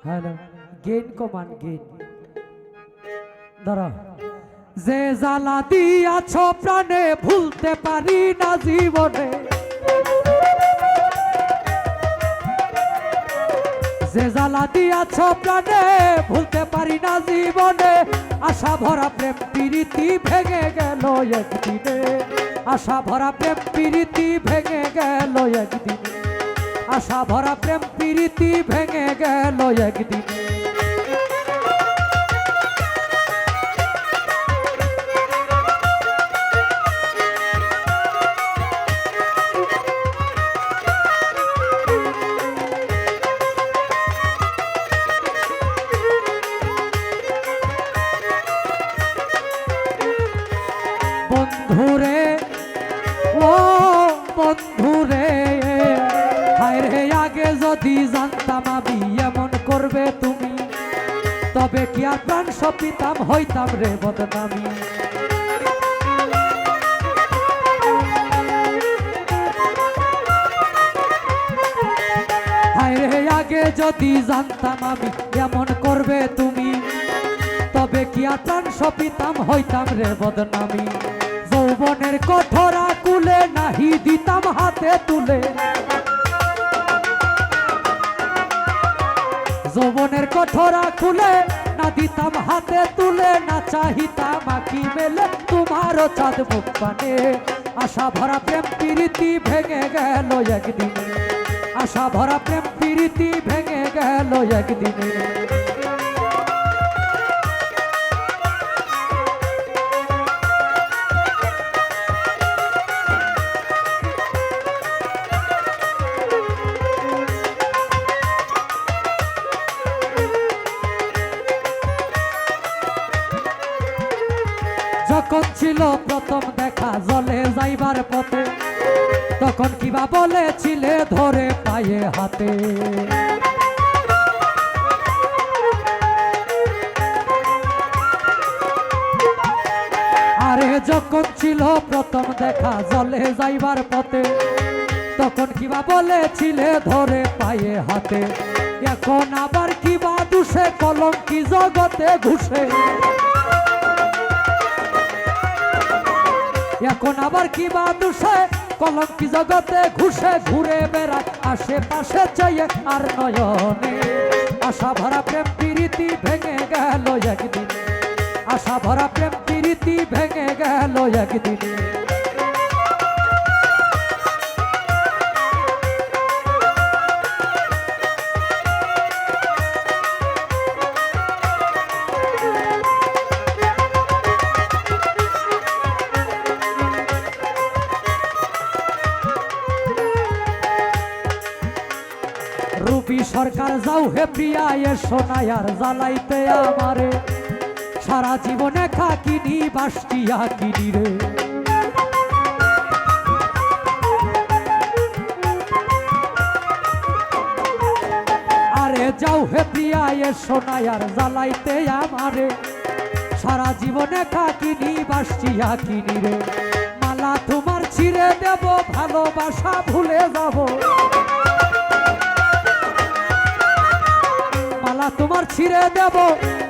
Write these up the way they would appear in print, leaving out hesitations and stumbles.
Hello gain কমান gain দাঁড়া যে জ্বালা দিয়াছ প্রাণে ভুলতে পারি না জীবনে যে জ্বালা দিয়াছ প্রাণে ভুলতে পারি না জীবনে আশা ভরা প্রেম প্রীতি ভেঙে গেল একদিনে আশা ভরা প্রেম প্রীতি ভেঙে গেল একদিনে আশা ভরা প্রেম প্রীতি ভেঙে গেল একদিনে বন্ধুরে ও বন্ধুরে হায় রে আগে যদি জানতাম আমি এমন করবে তুমি তবে কি আর প্রাণ সপিতাম হইতাম রে বদনামি হায় রে আগে যদি জানতাম আমি এমন করবে তুমি তবে কি আর প্রাণ সপিতাম হইতাম রে বদনামি যৌবনের কঠোরা কুলে নাহি দিতাম হাতে তুলে যৌবনের কঠোরা খুলে না দিতাম হাতে তুলে না চাহিতাম আঁকি মেলে তোমারও চাঁদ মুখ পানে আশা ভরা প্রেম প্রীতি ভেঙে গেল একদিনে আশা ভরা প্রেম প্রীতি ভেঙে গেল একদিনে যখন ছিল প্রথম দেখা জলে যাইবার পথে তখন কিবা বলেছিলে ধরে পায়ে হাতে আরে যখন ছিল প্রথম দেখা জলে যাইবার পথে তখন কিবা বলেছিলে ধরে পায়ে হাতে এখন আবার কিবা দুষে কলঙ্কি জগতে ঘুষে এখন আবার কি বা দুষে কলঙ্কি জগতে ঘুষে ঘুরে বেড়ায় আশেপাশে চাইয়ে আর নয়নে আশা ভরা প্রেম প্রীতি ভেঙে গেল একদিনে আশা ভরা প্রেম প্রীতি ভেঙে গেল একদিনে রূপী সরকার যাও হে প্রিয়া এসো না আর জ্বালাইতে আমারে সারা জীবনে খাকিনি বাসটিয়া কিনি রে আরে যাও হে প্রিয়া এসো না আর জ্বালাইতে আমারে সারা জীবনে খাকিনি বাসটিয়া কিনি রে মালা তোমার ছিঁড়ে দেব ভালোবাসা ভুলে যাব মালা তোমার ছিঁড়ে দেব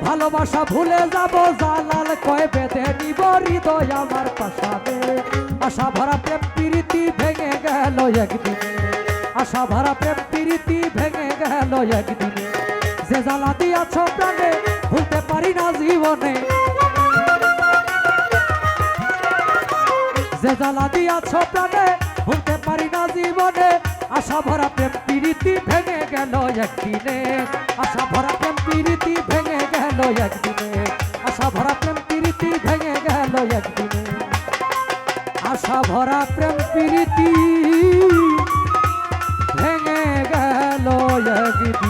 ভালোবাসা ভুলে যাব জালাল কয় বেঁধে নিব হৃদয় আমার পাশাবে আশা ভরা প্রেম প্রীতি ভেঙে গেল একদিনে আশা ভরা প্রেম প্রীতি ভেঙে গেল একদিনে যে জ্বালা দিয়াছ প্রাণে ভুলতে পারি না জীবনে যে জ্বালা দিয়াছ প্রাণে ভুলতে পারি না জীবনে আশা ভরা প্রেম প্রীতি ভেঙে গেল একদিনে আশা ভরা প্রেম প্রীতি ভেঙে গেল একদিনে আশা ভরা প্রেম প্রীতি ভেঙে গেল একদিনে আশা ভরা প্রেম প্রীতি ভেঙে গেল একদিনে।